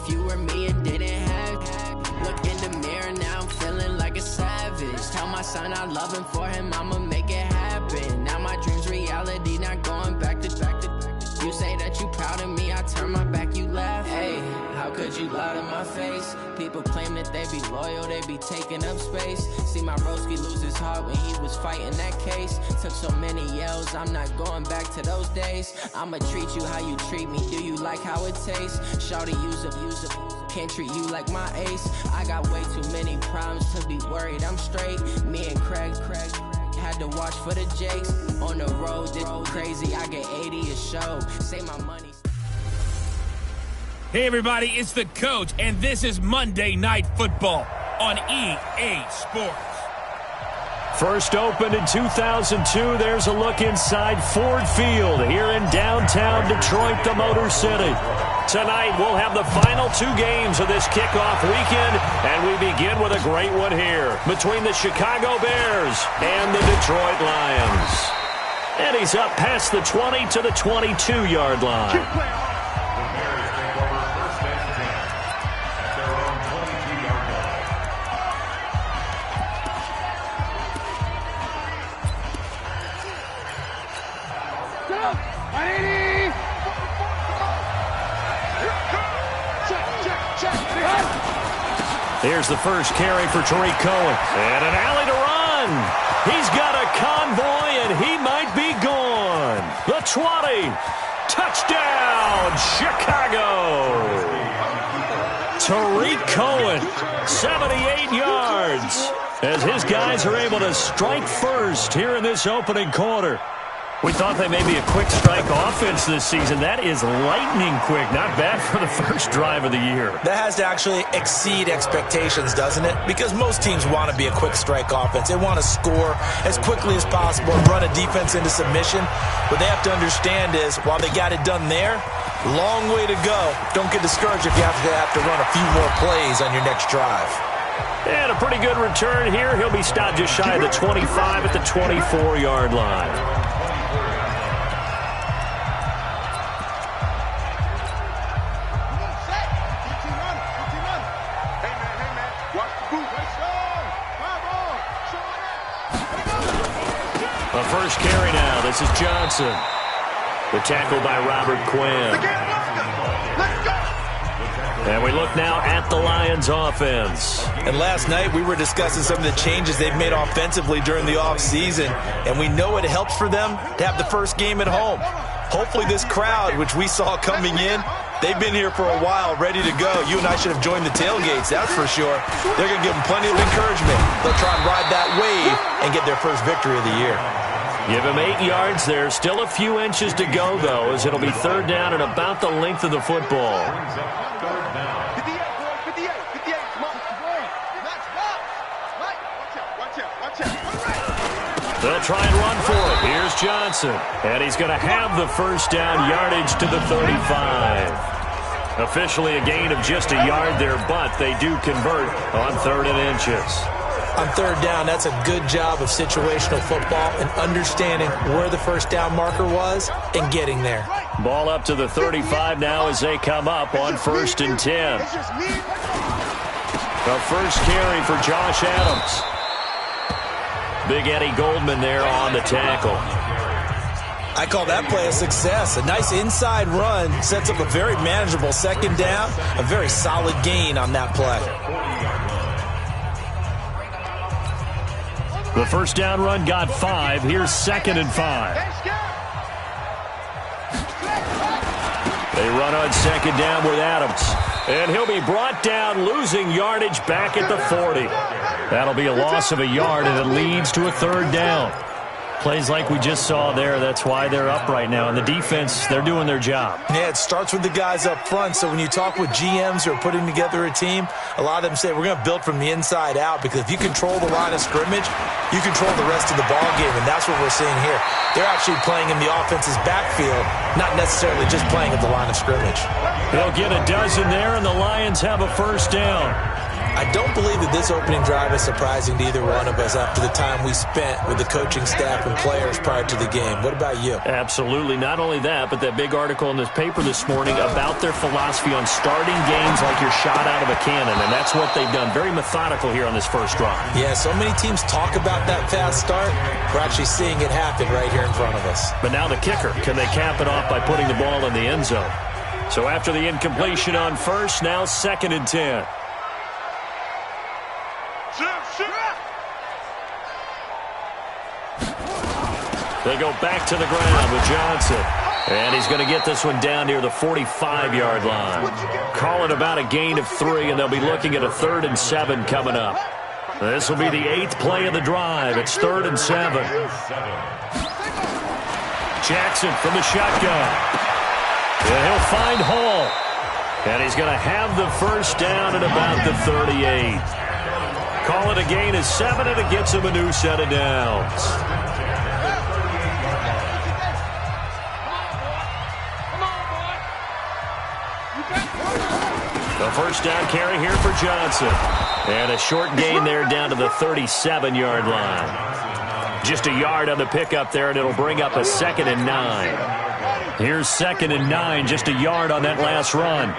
if you were me and didn't have. Look in the mirror, now I'm feeling like a savage. Tell my son I love him, for him I'ma make it happen. Now my dream's reality, not going back to. You say that you proud of me, I turn my back, you laugh. Hey, how could you lie to my face? People claim that they be loyal, they be taking up space. See my broski lose his heart when he was fighting that case. Took so many yells, I'm not going back to those days. I'ma treat you how you treat me, do you like how it tastes? Shawty, use up, can't treat you like my ace. I got way too many problems to be worried, I'm straight. Me and Craig had to watch for the Jakes. On the road, this crazy, I get 80 a show. Say my money. Hey everybody, it's the coach, and this is Monday Night Football on EA Sports. First opened in 2002, there's a look inside Ford Field here in downtown Detroit, the Motor City. Tonight, we'll have the final two games of this kickoff weekend, and we begin with a great one here between the Chicago Bears and the Detroit Lions. And he's up past the 20 to the 22-yard line. Here's the first carry for Tariq Cohen. And an alley to run. He's got a convoy, and he might be gone. The 20. Touchdown, Chicago. Tariq Cohen, 78 yards. As his guys are able to strike first here in this opening quarter. We thought they may be a quick strike offense this season. That is lightning quick. Not bad for the first drive of the year. That has to actually exceed expectations, doesn't it? Because most teams want to be a quick strike offense. They want to score as quickly as possible and run a defense into submission. What they have to understand is, while they got it done there, long way to go. Don't get discouraged if you have to run a few more plays on your next drive. And a pretty good return here. He'll be stopped just shy of the 25 at the 24-yard line. The first carry now. This is Johnson. The tackle by Robert Quinn. And we look now at the Lions offense. And last night we were discussing some of the changes they've made offensively during the offseason. And we know it helps for them to have the first game at home. Hopefully this crowd, which we saw coming in, they've been here for a while, ready to go. You and I should have joined the tailgates, that's for sure. They're going to give them plenty of encouragement. They'll try and ride that wave and get their first victory of the year. Give him 8 yards. There's still a few inches to go, though, as it'll be third down and about the length of the football. They'll try and run for it. Here's Johnson. And he's going to have the first down, yardage to the 35. Officially a gain of just a yard there, but they do convert on 3rd and inches. On third down, that's a good job of situational football and understanding where the first down marker was and getting there. Ball up to the 35 now as they come up on 1st and 10. The first carry for Josh Adams. Big Eddie Goldman there on the tackle. I call that play a success. A nice inside run sets up a very manageable second down. A very solid gain on that play. The first down run got 5. Here's 2nd and 5. They run on 2nd down with Adams. And he'll be brought down, losing yardage back at the 40. That'll be a loss of a yard, and it leads to a 3rd down. Plays like we just saw there, that's why they're up right now. And the defense, they're doing their job. Yeah, it starts with the guys up front. So when you talk with GMs who are putting together a team, a lot of them say we're going to build from the inside out, because if you control the line of scrimmage, you control the rest of the ball game, and that's what we're seeing here. They're actually playing in the offense's backfield, not necessarily just playing at the line of scrimmage. They'll get a dozen there, and the Lions have a first down. I don't believe that this opening drive is surprising to either one of us after the time we spent with the coaching staff and players prior to the game. What about you? Absolutely. Not only that, but that big article in this paper this morning about their philosophy on starting games like you're shot out of a cannon, and that's what they've done. Very methodical here on this first drive. Yeah, so many teams talk about that fast start. We're actually seeing it happen right here in front of us. But now the kicker. Can they cap it off by putting the ball in the end zone? So after the incompletion on first, now 2nd and 10. They go back to the ground with Johnson. And he's going to get this one down near the 45-yard line. Call it about a gain of 3, and they'll be looking at a 3rd and 7 coming up. This will be the 8th play of the drive. It's 3rd and 7. Jackson from the shotgun. And he'll find Hall. And he's going to have the first down at about the 38. Call it a gain of 7, and it gets him a new set of downs. The first down carry here for Johnson. And a short gain there down to the 37-yard line. Just a yard on the pickup there, and it'll bring up a 2nd and 9. Here's 2nd and 9, just a yard on that last run.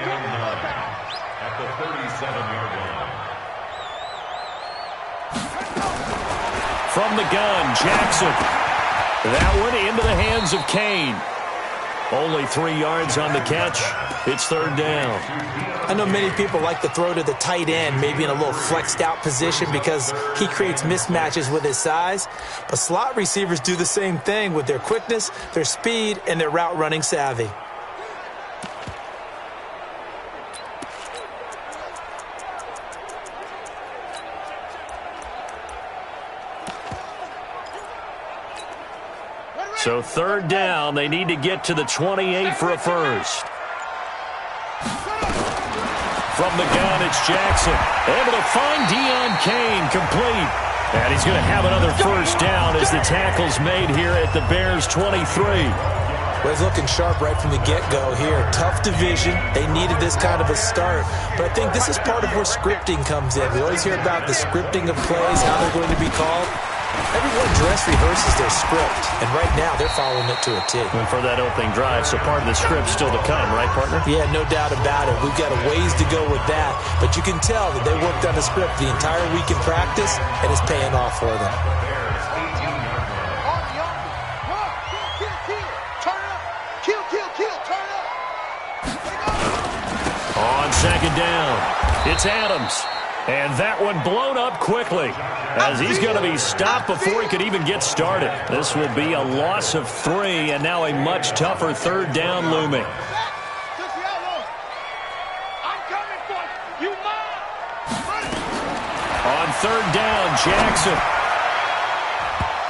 From the gun, Jackson. That one into the hands of Kane. Only 3 yards on the catch. It's 3rd down. I know many people like to throw to the tight end, maybe in a little flexed out position because he creates mismatches with his size. But slot receivers do the same thing with their quickness, their speed, and their route running savvy. So 3rd down, they need to get to the 28 for a first. From the gun, it's Jackson. Able to find Deon Kane, complete. And he's going to have another first down as the tackle's made here at the Bears' 23. Well, he's looking sharp right from the get-go here. Tough division. They needed this kind of a start. But I think this is part of where scripting comes in. We always hear about the scripting of plays, how they're going to be called. Everyone dress rehearses their script, and right now they're following it to a T. And for that opening drive, so part of the script still to come, right, partner? Yeah, no doubt about it. We've got a ways to go with that, but you can tell that they worked on the script the entire week in practice, and it's paying off for them. On 2nd down, it's Adams. And that one blown up quickly as he's going to be stopped before he could even get started. This will be a loss of 3, and now a much tougher 3rd down looming. On 3rd down, Jackson.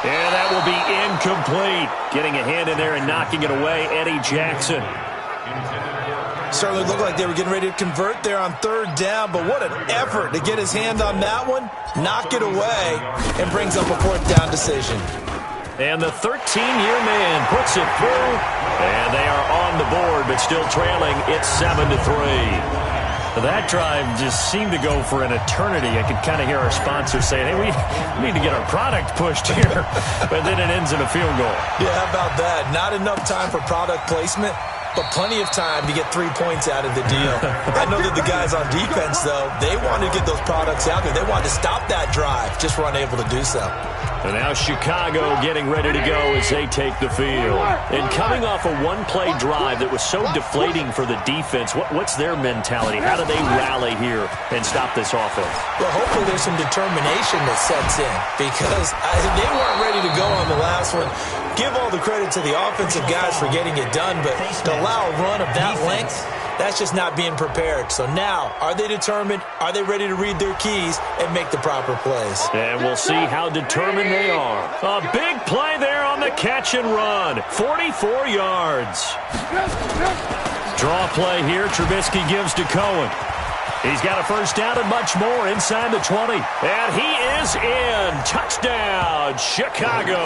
And that will be incomplete. Getting a hand in there and knocking it away, Eddie Jackson. Certainly looked like they were getting ready to convert there on 3rd down, but what an effort to get his hand on that one, knock it away, and brings up a 4th down decision. And the 13-year man puts it through, and they are on the board, but still trailing. It's 7-3. That drive just seemed to go for an eternity. I could kind of hear our sponsor saying, hey, we need to get our product pushed here. But then it ends in a field goal. Yeah, how about that? Not enough time for product placement, but plenty of time to get 3 points out of the deal. I know that the guys on defense, though, they wanted to get those products out there. They wanted to stop that drive, just were unable to do so. And now Chicago getting ready to go as they take the field. And coming off a one-play drive that was so deflating for the defense, what's their mentality? How do they rally here and stop this offense? Well, hopefully there's some determination that sets in because they weren't ready to go on the last one. Give all the credit to the offensive guys for getting it done, but to allow a run of that length, that's just not being prepared. So now, are they determined? Are they ready to read their keys and make the proper plays? And we'll see how determined they are. A big play there on the catch and run. 44 yards. Draw play here. Trubisky gives to Cohen. He's got a first down and much more inside the 20. And he is in. Touchdown, Chicago.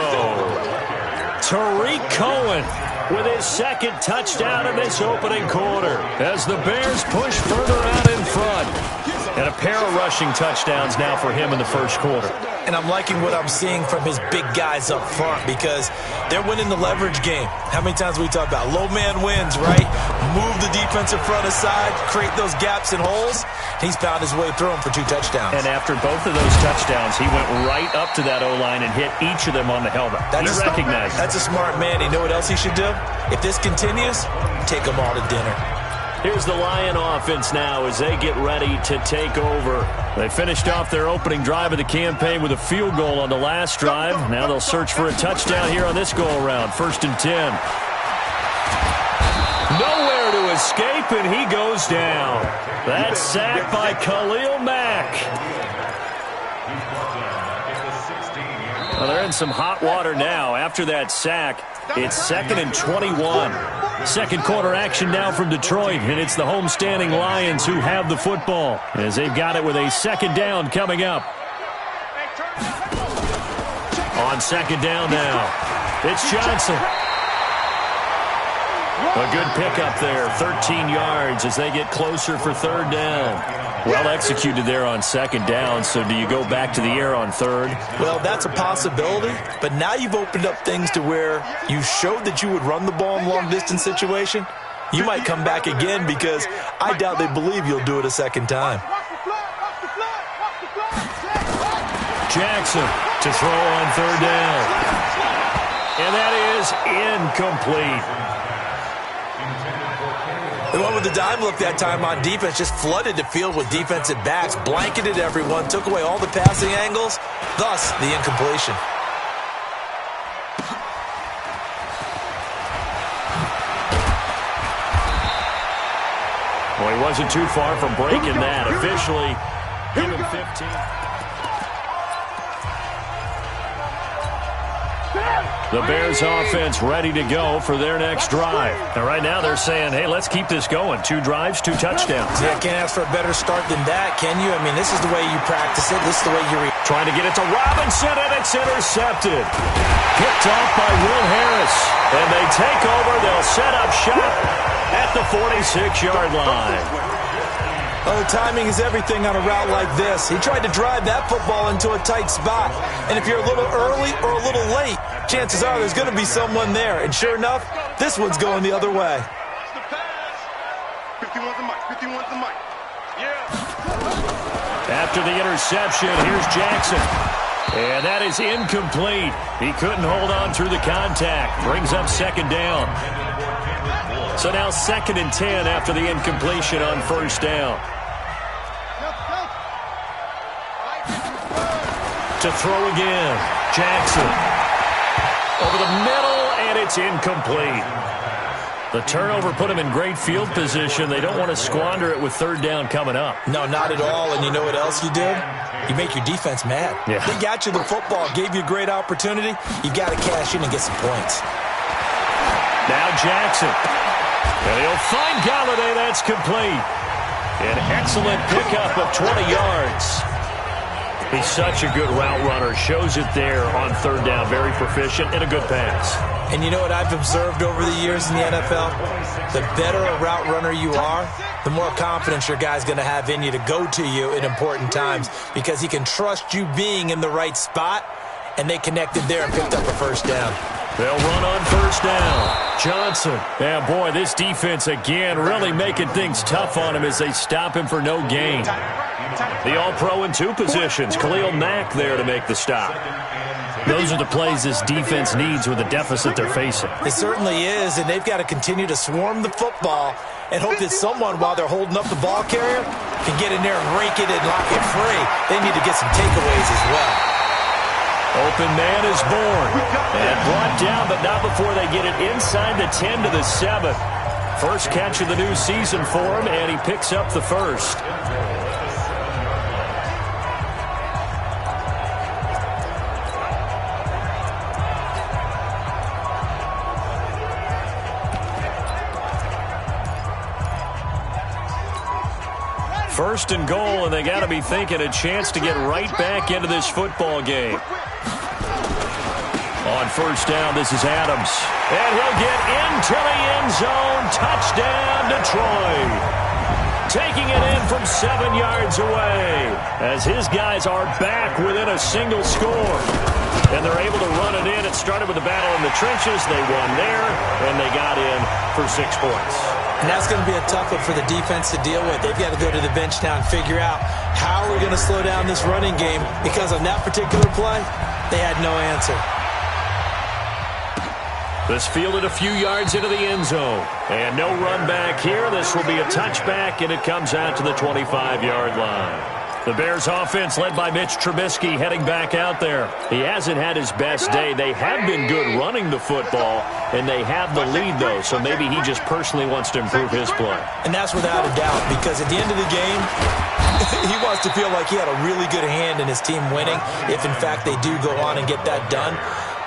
Tariq Cohen with his second touchdown in this opening quarter as the Bears push further out in front. And a pair of rushing touchdowns now for him in the first quarter. And I'm liking what I'm seeing from his big guys up front because they're winning the leverage game. How many times we talk about low man wins, right? Move the defensive front aside, create those gaps and holes. He's found his way through them for 2 touchdowns. And after both of those touchdowns, he went right up to that O-line and hit each of them on the helmet. He recognized it. That's a smart man. You know what else he should do? If this continues, take them all to dinner. Here's the Lion offense now as they get ready to take over. They finished off their opening drive of the campaign with a field goal on the last drive. Now they'll search for a touchdown here on this go-around. 1st and 10. Nowhere to escape, and he goes down. That's sacked by Khalil Mack. Well, they're in some hot water now. After that sack, it's 2nd and 21. Second quarter action now from Detroit, and it's the homestanding Lions who have the football as they've got it with a 2nd down coming up. On 2nd down now, it's Johnson. A good pickup there, 13 yards as they get closer for 3rd down. Well executed there on 2nd down, so do you go back to the air on 3rd? Well, that's a possibility, but now you've opened up things to where you showed that you would run the ball in long-distance situation. You might come back again because I doubt they believe you'll do it a 2nd time. Jackson to throw on 3rd down. And that is incomplete. The one with the dime look that time on defense just flooded the field with defensive backs, blanketed everyone, took away all the passing angles, thus the incompletion. Well, he wasn't too far from breaking that. Officially, give him 15. The Bears offense ready to go for their next drive. And right now they're saying, hey, let's keep this going. 2 drives, 2 touchdowns. Yeah, can't ask for a better start than that, can you? I mean, this is the way you practice it. This is the way you trying to get it to Robinson, and it's intercepted. Picked off by Will Harris. And they take over. They'll set up shop at the 46-yard line. Oh, timing is everything on a route like this. He tried to drive that football into a tight spot. And if you're a little early or a little late, chances are there's going to be someone there. And sure enough, this one's going the other way. After the interception, here's Jackson. And that is incomplete. He couldn't hold on through the contact. Brings up 2nd down. So now 2nd and 10 after the incompletion on 1st down. To throw again. Jackson. Over the middle, and it's incomplete. The turnover put him in great field position. They don't want to squander it with 3rd down coming up. No, not at all. And you know what else you did? You make your defense mad. Yeah. They got you the football, gave you a great opportunity. You got to cash in and get some points. Now Jackson. And he'll find Galladay. That's complete. An excellent pickup of 20 yards. He's such a good route runner. Shows it there on 3rd down. Very proficient and a good pass. And you know what I've observed over the years in the NFL? The better a route runner you are, the more confidence your guy's going to have in you to go to you in important times because he can trust you being in the right spot, and they connected there and picked up a 1st down. They'll run on 1st down. Johnson. Yeah, boy, this defense again really making things tough on him as they stop him for no gain. The All-Pro in 2 positions. Khalil Mack there to make the stop. Those are the plays this defense needs with the deficit they're facing. It certainly is, and they've got to continue to swarm the football and hope that someone, while they're holding up the ball carrier, can get in there and rake it and lock it free. They need to get some takeaways as well. Open man is born and brought down, but not before they get it inside the 10 to the 7. First catch of the new season for him, and he picks up the 1st. First and goal, and they got to be thinking a chance to get right back into this football game. On 1st down, this is Adams. And he'll get into the end zone. Touchdown, Detroit. taking it in from 7 yards away as his guys are back within a single score. And they're able to run it in. It started with a battle in the trenches. They won there, and they got in for 6 points. And that's going to be a tough one for the defense to deal with. They've got to go to the bench now and figure out how we're going to slow down this running game, because on that particular play, they had no answer. This fielded a few yards into the end zone. And no run back here. This will be a touchback, and it comes out to the 25-yard line. The Bears offense led by Mitch Trubisky heading back out there. He hasn't had his best day. They have been good running the football, and they have the lead, though, so maybe he just personally wants to improve his play. And that's without a doubt, because at the end of the game, he wants to feel like he had a really good hand in his team winning, if, in fact, they do go on and get that done.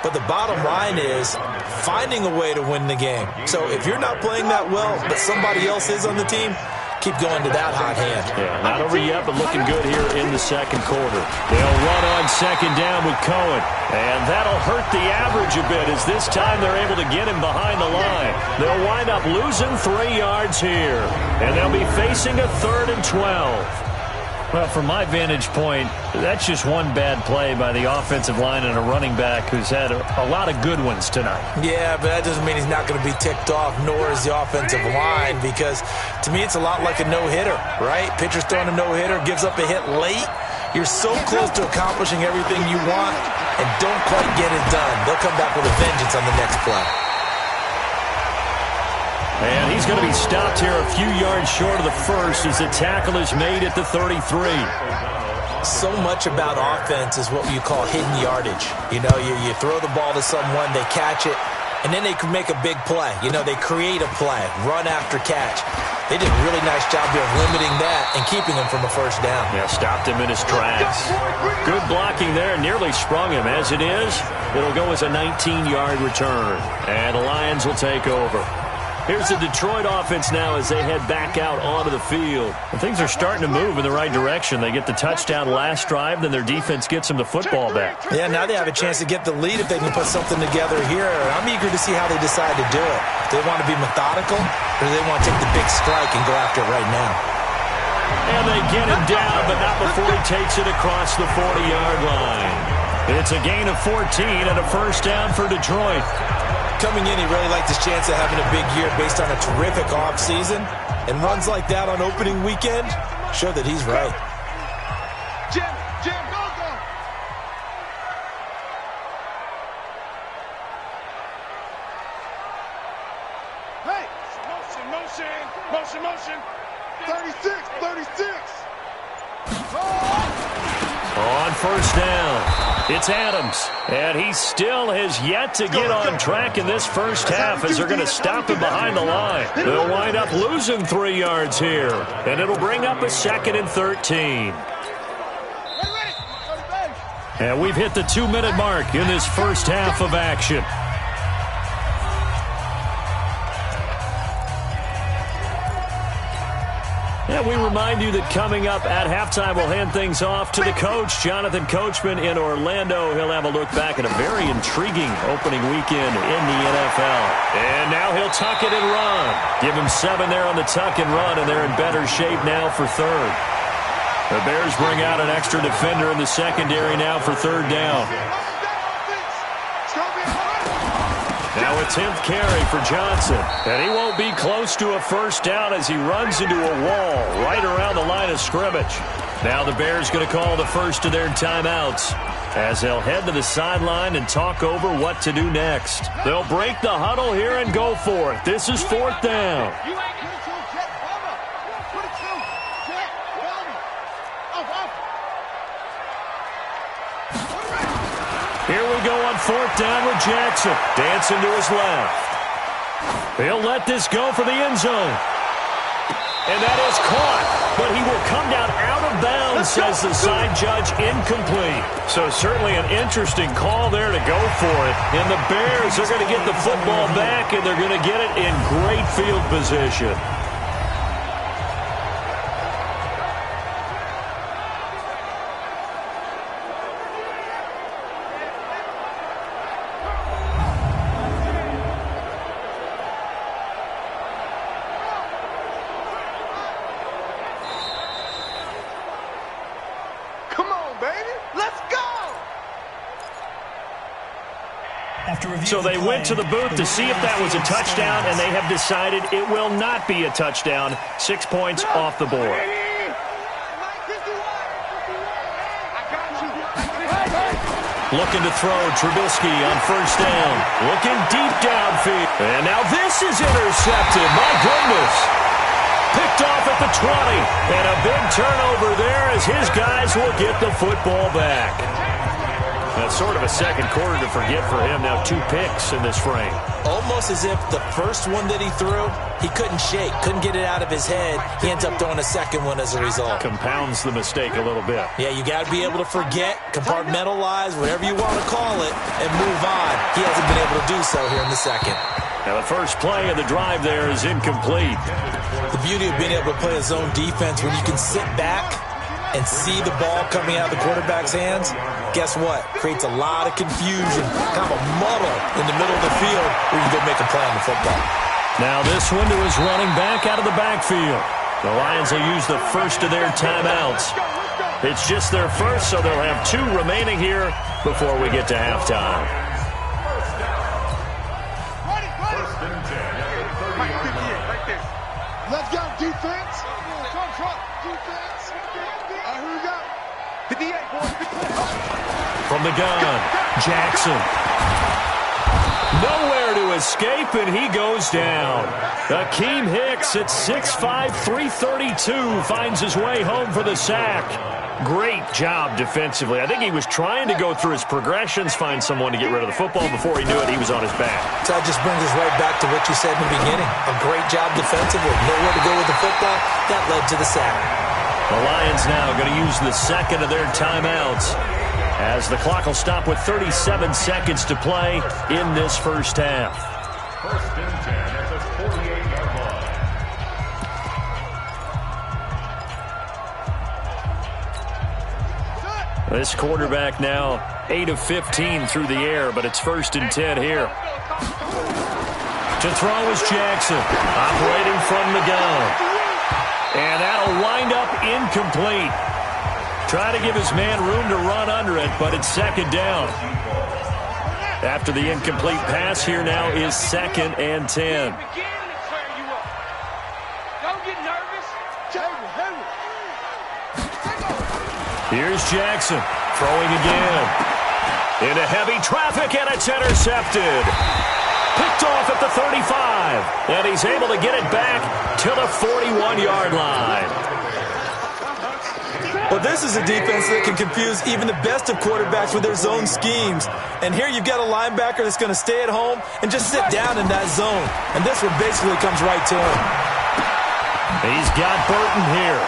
But the bottom line is finding a way to win the game. So if you're not playing that well, but somebody else is on the team, keep going to that hot hand. Yeah, not over yet, but looking good here in the second quarter. They'll run on second down with Cohen. And that'll hurt the average a bit, as this time they're able to get him behind the line. They'll wind up losing 3 yards here. And they'll be facing a 3rd and 12. Well, from my vantage point, that's just one bad play by the offensive line and a running back who's had a lot of good ones tonight. Yeah, but that doesn't mean he's not going to be ticked off, nor is the offensive line, because to me it's a lot like a no-hitter, right? Pitcher's throwing a no-hitter, gives up a hit late. You're so close to accomplishing everything you want and don't quite get it done. They'll come back with a vengeance on the next play. And he's going to be stopped here a few yards short of the first as the tackle is made at the 33. So much about offense is what you call hidden yardage. You know, you throw the ball to someone, they catch it, and then they can make a big play. You know, they create a play, run after catch. They did a really nice job here of limiting that and keeping him from a first down. Yeah, stopped him in his tracks. Good blocking there, nearly sprung him. As it is, it'll go as a 19-yard return. And the Lions will take over. Here's the Detroit offense now as they head back out onto the field. And things are starting to move in the right direction. They get the touchdown last drive, then their defense gets them the football back. Yeah, now they have a chance to get the lead if they can put something together here. I'm eager to see how they decide to do it. Do they want to be methodical, or do they want to take the big strike and go after it right now? And they get him down, but not before he takes it across the 40-yard line. It's a gain of 14 and a first down for Detroit. Coming in, he really liked his chance of having a big year based on a terrific offseason. And runs like that on opening weekend show that he's right. Jim, go. Hey, motion. 36. On first down, it's Adams. And he still has yet to get on track in this first half as they're going to stop him behind the line. They'll wind up losing 3 yards here. And it'll bring up a 2nd and 13. And we've hit the 2-minute mark in this first half of action. And we remind you that coming up at halftime, we'll hand things off to the coach, Jonathan Coachman in Orlando. He'll have a look back at a very intriguing opening weekend in the NFL. And now he'll tuck it and run. Give him 7 there on the tuck and run, and they're in better shape now for 3rd. The Bears bring out an extra defender in the secondary now for 3rd down. Now a 10th carry for Johnson. And he won't be close to a first down as he runs into a wall right around the line of scrimmage. Now the Bears going to call the first of their timeouts as they'll head to the sideline and talk over what to do next. They'll break the huddle here and go for it. This is 4th down. Here we go on 4th down with Jackson. Dancing to his left. He'll let this go for the end zone. And that is caught. But he will come down out of bounds, says the side judge, incomplete. So certainly an interesting call there to go for it. And the Bears are going to get the football back, and they're going to get it in great field position. So they went to the booth to see if that was a touchdown, and they have decided it will not be a touchdown. 6 points off the board. Looking to throw, Trubisky on first down. Looking deep downfield. And now this is intercepted. My goodness. Picked off at the 20. And a big turnover there as his guys will get the football back. That's sort of a second quarter to forget for him. Now 2 picks in this frame. Almost as if the first one that he threw, he couldn't shake, couldn't get it out of his head. He ends up throwing a second one as a result. Compounds the mistake a little bit. Yeah, you got to be able to forget, compartmentalize, whatever you want to call it, and move on. He hasn't been able to do so here in the second. Now the first play of the drive there is incomplete. The beauty of being able to play a zone defense when you can sit back and see the ball coming out of the quarterback's hands, guess what? Creates a lot of confusion, kind of a muddle in the middle of the field where you can go make a play on the football. Now this window is running back out of the backfield. The Lions will use the first of their timeouts. It's just their first, so they'll have 2 remaining here before we get to halftime. Let's go, defense. Defense. Here we go. 58, boys. From the gun, Jackson. Nowhere to escape, and he goes down. Akeem Hicks at 6'5", 332 finds his way home for the sack. Great job defensively. I think he was trying to go through his progressions, find someone to get rid of the football. Before he knew it, he was on his back. So that just brings us right back to what you said in the beginning. A great job defensively. Nowhere to go with the football. That led to the sack. The Lions now going to use the second of their timeouts as the clock will stop with 37 seconds to play in this first half. First and 10 at the 48-yard line. This quarterback now 8 of 15 through the air, but it's first and 10 here. To throw is Jackson, operating from the gun. And that'll wind up incomplete. Try to give his man room to run under it, but it's second down. After the incomplete pass, here now is second and 10. Here's Jackson throwing again. Into heavy traffic, and it's intercepted. Picked off at the 35, and he's able to get it back to the 41-yard line. Well, this is a defense that can confuse even the best of quarterbacks with their zone schemes. And here you've got a linebacker that's going to stay at home and just sit down in that zone. And this one basically comes right to him. He's got Burton here.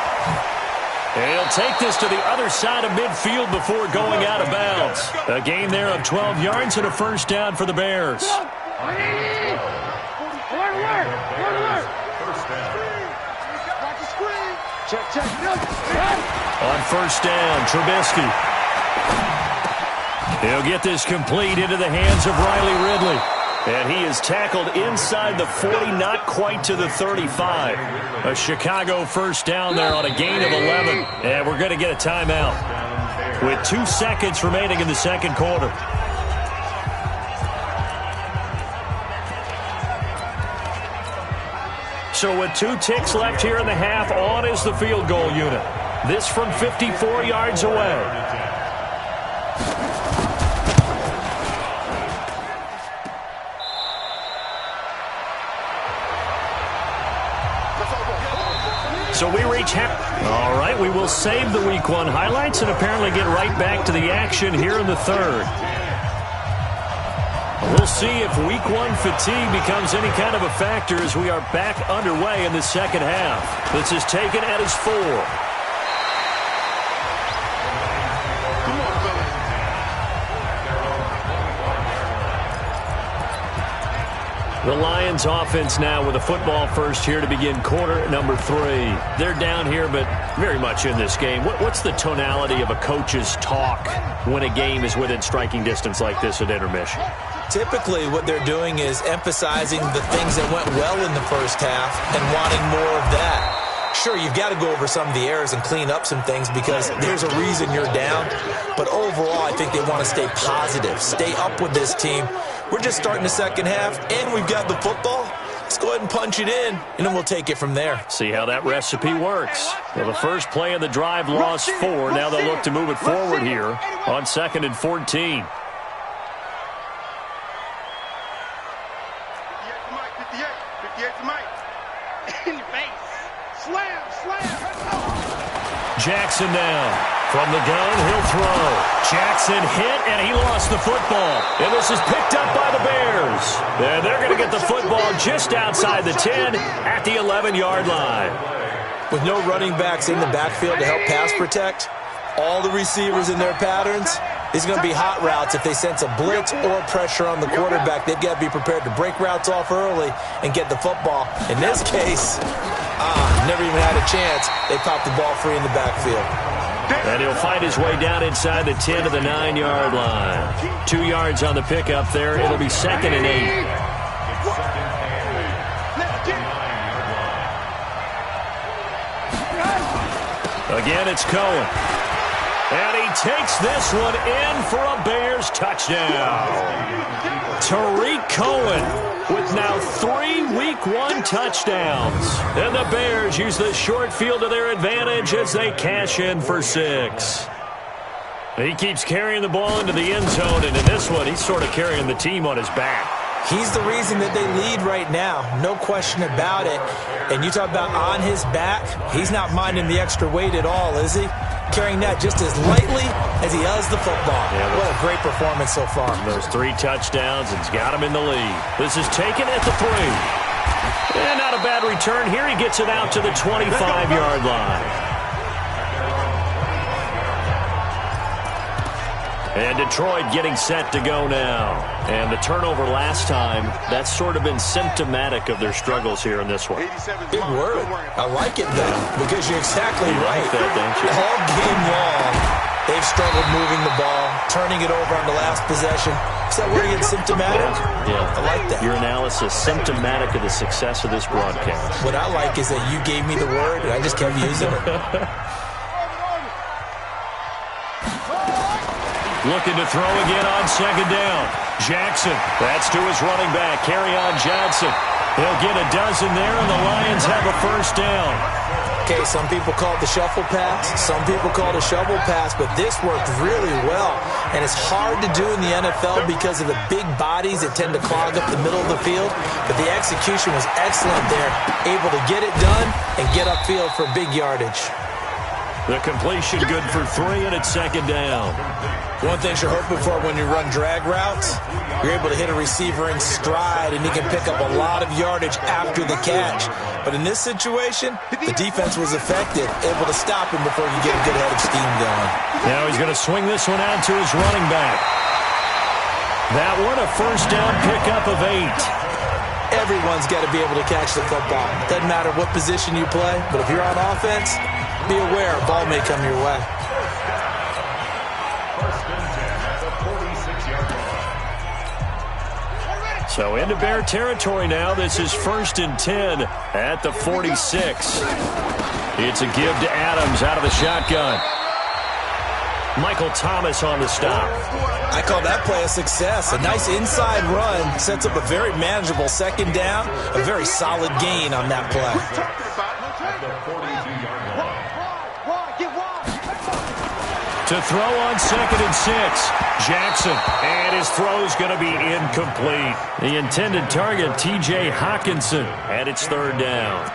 And he'll take this to the other side of midfield before going out of bounds. A gain there of 12 yards and a first down for the Bears. On first down, Trubisky. He'll get this complete into the hands of Riley Ridley. And he is tackled inside the 40, not quite to the 35. A Chicago first down there on a gain of 11. And we're going to get a timeout with 2 seconds remaining in the second quarter. So with 2 ticks left here in the half, on is the field goal unit. This from 54 yards away. So we reach half. All right, we will save the Week 1 highlights and apparently get right back to the action here in the third. We'll see if Week 1 fatigue becomes any kind of a factor as we are back underway in the second half. This is taken at his 4. The Lions offense now with a football first here to begin quarter number 3. They're down here, but very much in this game. What's the tonality of a coach's talk when a game is within striking distance like this at intermission? Typically, what they're doing is emphasizing the things that went well in the first half and wanting more of that. Sure, you've got to go over some of the errors and clean up some things because there's a reason you're down. But overall, I think they want to stay positive, stay up with this team. We're just starting the second half, and we've got the football. Let's go ahead and punch it in, and then we'll take it from there. See how that recipe works. Well, the first play of the drive lost 4. Now they'll look to move it forward here on 2nd and 14. 58 to Mike. In your face. Slam. Jackson now. From the gun, he'll throw. Jackson hit, and he lost the football. And this is picked up by the Bears. And they're going to get the football just outside the 10 at the 11-yard line. With no running backs in the backfield to help pass protect, all the receivers in their patterns, it's going to be hot routes. If they sense a blitz or pressure on the quarterback, they've got to be prepared to break routes off early and get the football. In this case, never even had a chance. They popped the ball free in the backfield. And he'll find his way down inside the 10 to the 9-yard line. 2 yards on the pickup there. It'll be 2nd and 8. Again, it's Cohen. And he takes this one in for a Bears touchdown. Tariq Cohen with now 3 Week 1 touchdowns. And the Bears use the short field to their advantage as they cash in for 6. He keeps carrying the ball into the end zone, and in this one, he's sort of carrying the team on his back. He's the reason that they lead right now, no question about it. And you talk about on his back, he's not minding the extra weight at all, is he? Carrying that just as lightly as he does the football. Yeah, what a great performance so far. Those 3 touchdowns, it's got him in the lead. This is taken at the 3. And not a bad return here. He gets it out to the 25-yard line. And Detroit getting set to go now. And the turnover last time, that's sort of been symptomatic of their struggles here in this one. Big word. I like it, though, because you're exactly right. Like that, don't you? All game long, they've struggled moving the ball, turning it over on the last possession. Is that word again, symptomatic? Yeah. I like that. Your analysis, symptomatic of the success of this broadcast. What I like is that you gave me the word, and I just kept using it. Looking to throw again on 2nd down. Jackson, that's to his running back, Kerryon Johnson. He'll get a dozen there, and the Lions have a first down. Okay, some people call it the shuffle pass. Some people call it a shovel pass, but this worked really well. And it's hard to do in the NFL because of the big bodies that tend to clog up the middle of the field. But the execution was excellent there, able to get it done and get upfield for big yardage. The completion good for 3, and it's 2nd down. One thing you're hoping for when you run drag routes, you're able to hit a receiver in stride, and he can pick up a lot of yardage after the catch. But in this situation, the defense was effective, able to stop him before you get a good head of steam going. Now he's going to swing this one out to his running back. That one, a first down pickup of 8. Everyone's got to be able to catch the football. Doesn't matter what position you play, but if you're on offense, be aware a ball may come your way. So into Bear territory now. This is 1st and 10 at the 46. It's a give to Adams out of the shotgun. Michael Thomas on the stop. I call that play a success. A nice inside run sets up a very manageable 2nd down. A very solid gain on that play. To throw on 2nd and 6. Jackson, and his throw's going to be incomplete. The intended target, T.J. Hawkinson, and it's 3rd down.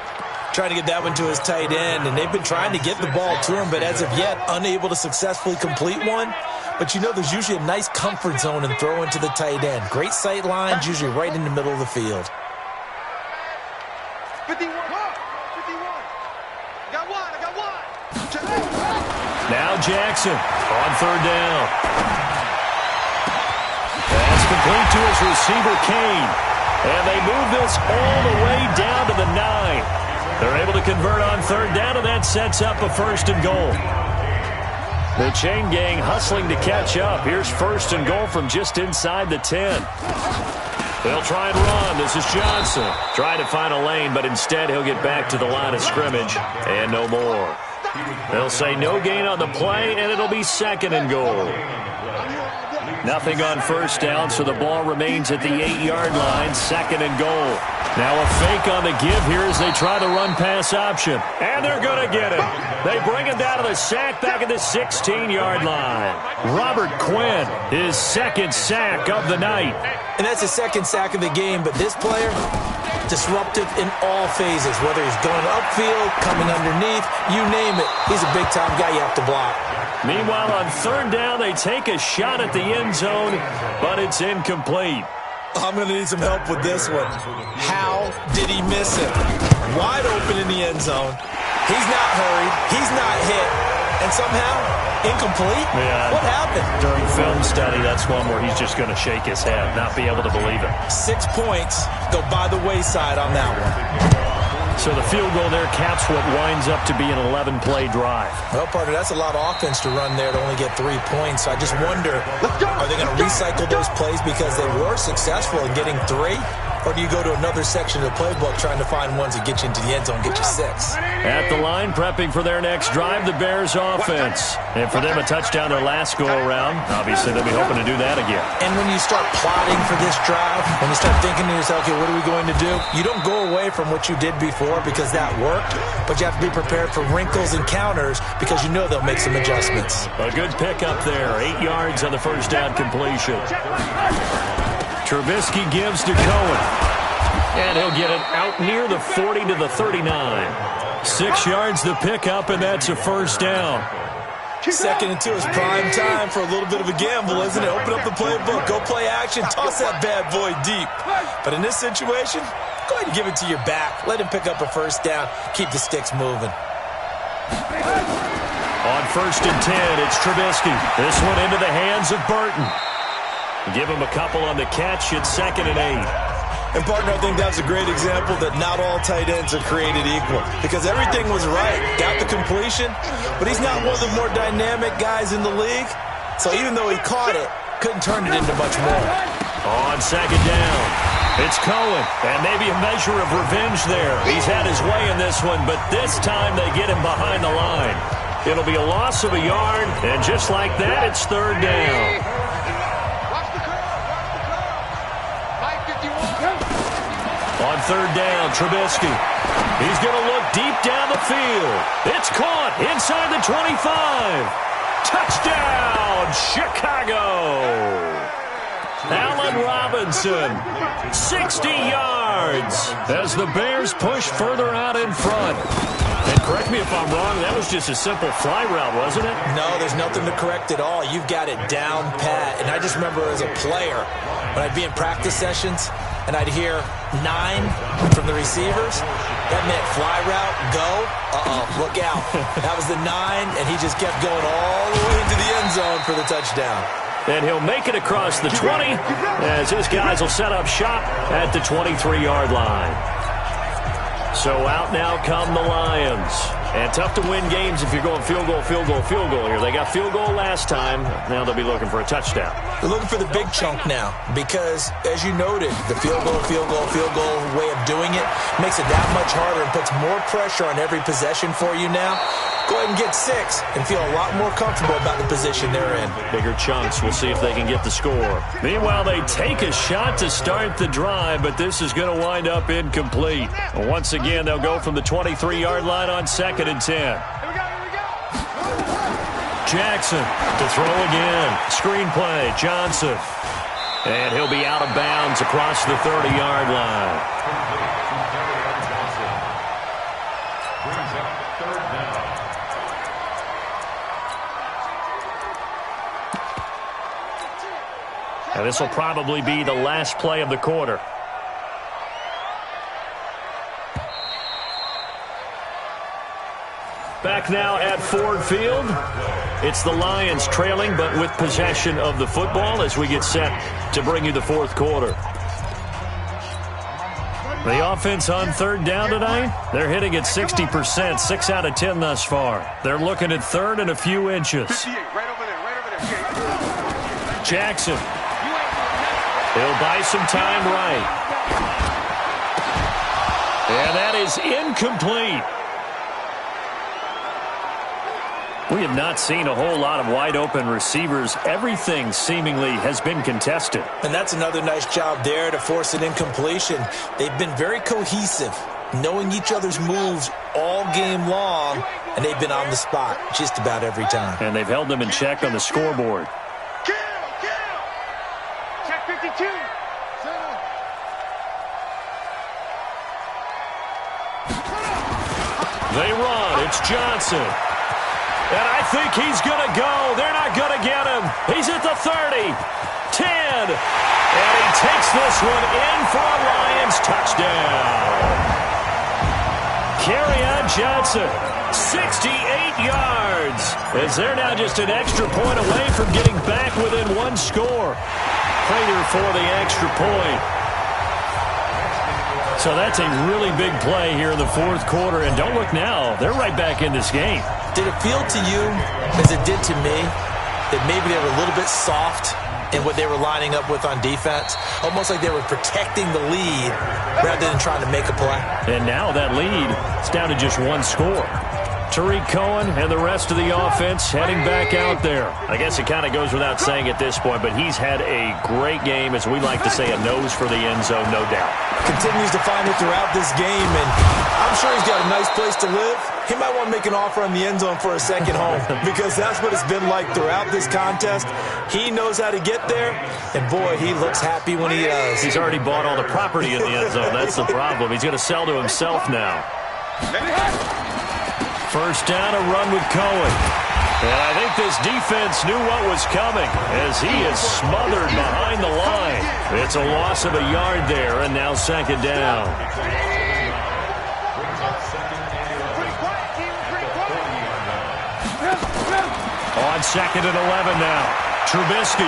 Trying to get that one to his tight end, and they've been trying to get the ball to him, but as of yet, unable to successfully complete one. But you know there's usually a nice comfort zone in throwing to the tight end. Great sight lines, usually right in the middle of the field. 51. I got one. Now Jackson on 3rd down. That's complete to his receiver, Kane. And they move this all the way down to the 9. They're able to convert on 3rd down, and that sets up a 1st and goal. The chain gang hustling to catch up. Here's 1st and goal from just inside the 10. They'll try and run. This is Johnson. Trying to find a lane, but instead he'll get back to the line of scrimmage and no more. They'll say no gain on the play, and it'll be 2nd and goal. Nothing on first down, so the ball remains at the 8-yard line, 2nd and goal. Now a fake on the give here as they try the run-pass option. And they're going to get it. They bring him down to the sack back at the 16-yard line. Robert Quinn, his 2nd sack of the night. And that's his 2nd sack of the game, but this player, disruptive in all phases, whether he's going upfield, coming underneath, you name it. He's a big-time guy you have to block. Meanwhile, on 3rd down, they take a shot at the end zone, but it's incomplete. I'm going to need some help with this one. How did he miss it? Wide open in the end zone. He's not hurried. He's not hit. And somehow, incomplete? Yeah. What happened? During film study, that's one where he's just going to shake his head, not be able to believe it. 6 points go by the wayside on that one. So the field goal there caps what winds up to be an 11-play drive. Well, partner, that's a lot of offense to run there to only get 3 points. So I just wonder, are they going to recycle those plays because they were successful in getting 3? Or do you go to another section of the playbook trying to find ones that get you into the end zone, get you 6? At the line, prepping for their next drive, the Bears offense. And for them, a touchdown their last go-around. Obviously, they'll be hoping to do that again. And when you start plotting for this drive, when you start thinking to yourself, okay, what are we going to do? You don't go away from what you did before because that worked, but you have to be prepared for wrinkles and counters because you know they'll make some adjustments. A good pickup there. 8 yards on the first down completion. Trubisky gives to Cohen. And he'll get it out near the 40 to the 39. 6 yards the pickup, and that's a first down. 2nd and 2 is prime time for a little bit of a gamble, isn't it? Open up the playbook, go play action, toss that bad boy deep. But in this situation, go ahead and give it to your back. Let him pick up a first down. Keep the sticks moving. On 1st and 10, it's Trubisky. This one into the hands of Burton. Give him a couple on the catch. It's 2nd and 8. And, partner, I think that was a great example that not all tight ends are created equal because everything was right. Got the completion, but he's not one of the more dynamic guys in the league. So even though he caught it, couldn't turn it into much more. On 2nd down, it's Cohen, and maybe a measure of revenge there. He's had his way in this one, but this time they get him behind the line. It'll be a loss of a yard, and just like that, it's 3rd down. On 3rd down, Trubisky. He's going to look deep down the field. It's caught inside the 25. Touchdown, Chicago. Allen Robinson, 60 yards as the Bears push further out in front. And correct me if I'm wrong, that was just a simple fly route, wasn't it? No, there's nothing to correct at all. You've got it down pat. And I just remember as a player, when I'd be in practice sessions, and I'd hear 9 from the receivers. That meant fly route, go. Look out. That was the 9, and he just kept going all the way into the end zone for the touchdown. And he'll make it across the 20 as his guys will set up shop at the 23-yard line. So out now come the Lions. And tough to win games if you're going field goal, field goal, field goal here. They got field goal last time. Now they'll be looking for a touchdown. They're looking for the big chunk now because, as you noted, the field goal way of doing it makes it that much harder and puts more pressure on every possession for you now. Go ahead and get 6 and feel a lot more comfortable about the position they're in. Bigger chunks. We'll see if they can get the score. Meanwhile, they take a shot to start the drive, but this is going to wind up incomplete. Once again, they'll go from the 23-yard line on 2nd and 10. Jackson to throw again. Screenplay, Johnson. And he'll be out of bounds across the 30-yard line. Now this will probably be the last play of the quarter. Back now at Ford Field. It's the Lions trailing, but with possession of the football as we get set to bring you the 4th quarter. The offense on 3rd down tonight, they're hitting at 60%, 6 out of 10 thus far. They're looking at 3rd and a few inches. Jackson. He'll buy some time right. And that is incomplete. We have not seen a whole lot of wide-open receivers. Everything seemingly has been contested. And that's another nice job there to force an incompletion. They've been very cohesive, knowing each other's moves all game long, and they've been on the spot just about every time. And they've held them in check on the scoreboard. Check 52. They run. It's Johnson. And I think he's going to go. They're not going to get him. He's at the 30, 10, and he takes this one in for a Lions touchdown. Kerryon Johnson, 68 yards, as they're now just an extra point away from getting back within one score. Prater for the extra point. So that's a really big play here in the fourth quarter, and don't look now. They're right back in this game. Did it feel to you, as it did to me, that maybe they were a little bit soft in what they were lining up with on defense? Almost like they were protecting the lead rather than trying to make a play. And now that lead is down to just one score. Tariq Cohen and the rest of the offense heading back out there. I guess it kind of goes without saying at this point, but he's had a great game, as we like to say, a nose for the end zone, no doubt. Continues to find it throughout this game, and I'm sure he's got a nice place to live. He might want to make an offer on the end zone for a second home, because that's what it's been like throughout this contest. He knows how to get there, and boy, he looks happy when he does. He's already bought all the property in the end zone. That's the problem. He's going to sell to himself now. First down, a run with Cohen. And I think this defense knew what was coming, as he is smothered behind the line. It's a loss of a yard there, and now second down. On second and 11 now. Trubisky.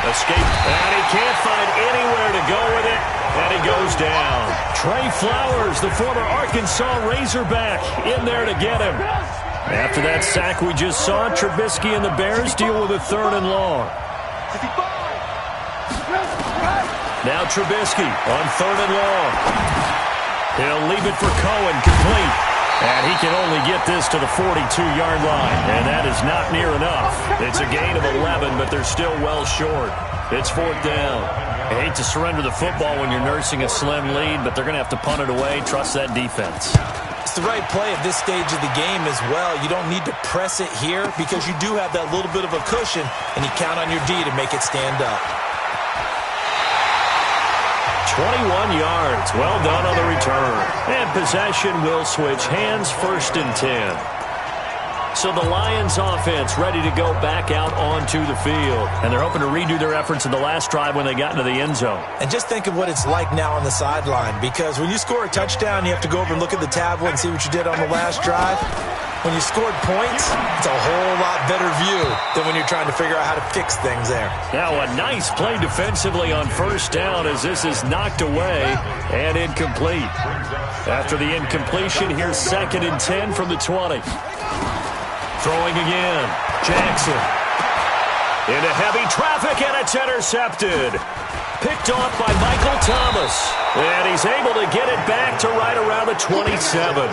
Escape. And he can't find anywhere to go with it. And he goes down. Trey Flowers, the former Arkansas Razorback, in there to get him. After that sack we just saw, Trubisky and the Bears deal with a third and long. Now Trubisky on third and long. He'll leave it for Cohen, complete. And he can only get this to the 42-yard line, and that is not near enough. It's a gain of 11, but they're still well short. It's fourth down. I hate to surrender the football when you're nursing a slim lead, but they're going to have to punt it away. Trust that defense. It's the right play at this stage of the game as well. You don't need to press it here because you do have that little bit of a cushion, and you count on your D to make it stand up. 21 yards. Well done on the return. And possession will switch hands, first and 10. So the Lions offense ready to go back out onto the field. And they're hoping to redo their efforts in the last drive when they got into the end zone. And just think of what it's like now on the sideline, because when you score a touchdown, you have to go over and look at the tablet and see what you did on the last drive. When you scored points, it's a whole lot better view than when you're trying to figure out how to fix things there. Now a nice play defensively on first down as this is knocked away and incomplete. After the incompletion, here's second and 10 from the 20. Throwing again. Jackson. Into heavy traffic, and it's intercepted. Picked off by Michael Thomas. And he's able to get it back to right around the 27.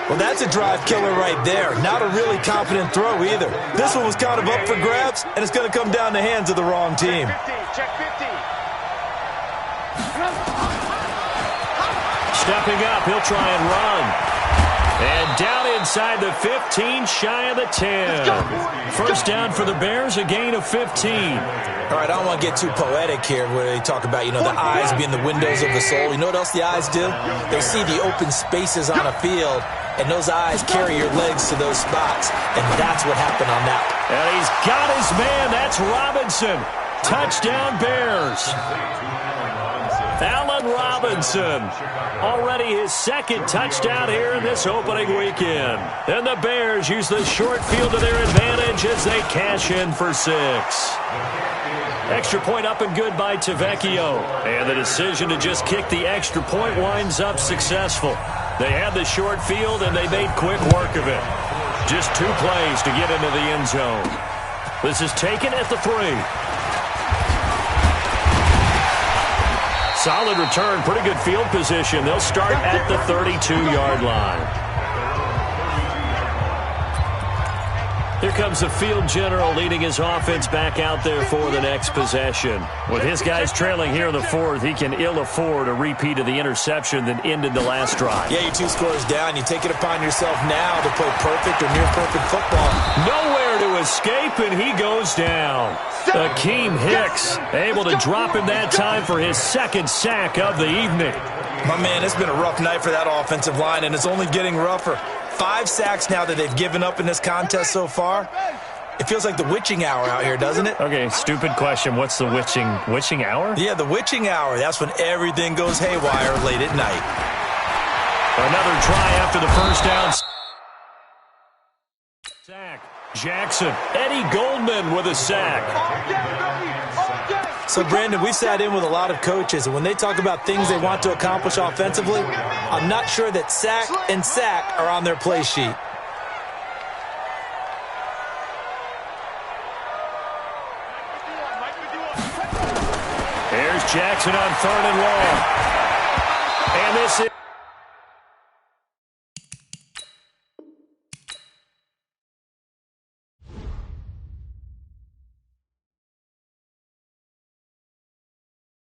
Well, that's a drive killer right there. Not a really confident throw either. This one was kind of up for grabs, and it's going to come down the hands of the wrong team. Check 50. Stepping up, he'll try and run. And down inside the 15, shy of the 10. First down for the Bears, a gain of 15. All right, I don't want to get too poetic here where they talk about, the eyes being the windows of the soul. You know what else the eyes do? They see the open spaces on a field, and those eyes carry your legs to those spots, and that's what happened on that. And he's got his man. That's Robinson. Touchdown, Bears. Allen Robinson, already his second touchdown here in this opening weekend. And the Bears use the short field to their advantage as they cash in for 6. Extra point up and good by Tavecchio. And the decision to just kick the extra point winds up successful. They had the short field, and they made quick work of it. Just 2 plays to get into the end zone. This is taken at the 3. Solid return, pretty good field position. They'll start at the 32-yard line. Here comes the field general leading his offense back out there for the next possession. With his guys trailing here in the fourth, he can ill afford a repeat of the interception that ended the last drive. Yeah, you're 2 scores down. You take it upon yourself now to play perfect or near-perfect football. Nowhere to escape, and he goes down. Akeem Hicks able to drop him that time for his second sack of the evening. My man, it's been a rough night for that offensive line, and it's only getting rougher. 5 sacks now that they've given up in this contest so far. It feels like the witching hour out here, doesn't it? Okay, stupid question. What's the witching hour? Yeah, the witching hour. That's when everything goes haywire late at night. Another try after the first down. Sack. Jackson. Eddie Goldman with a sack. So, Brandon, we've sat in with a lot of coaches, and when they talk about things they want to accomplish offensively, I'm not sure that sack and sack are on their play sheet. Here's Jackson on 3rd and long. And this is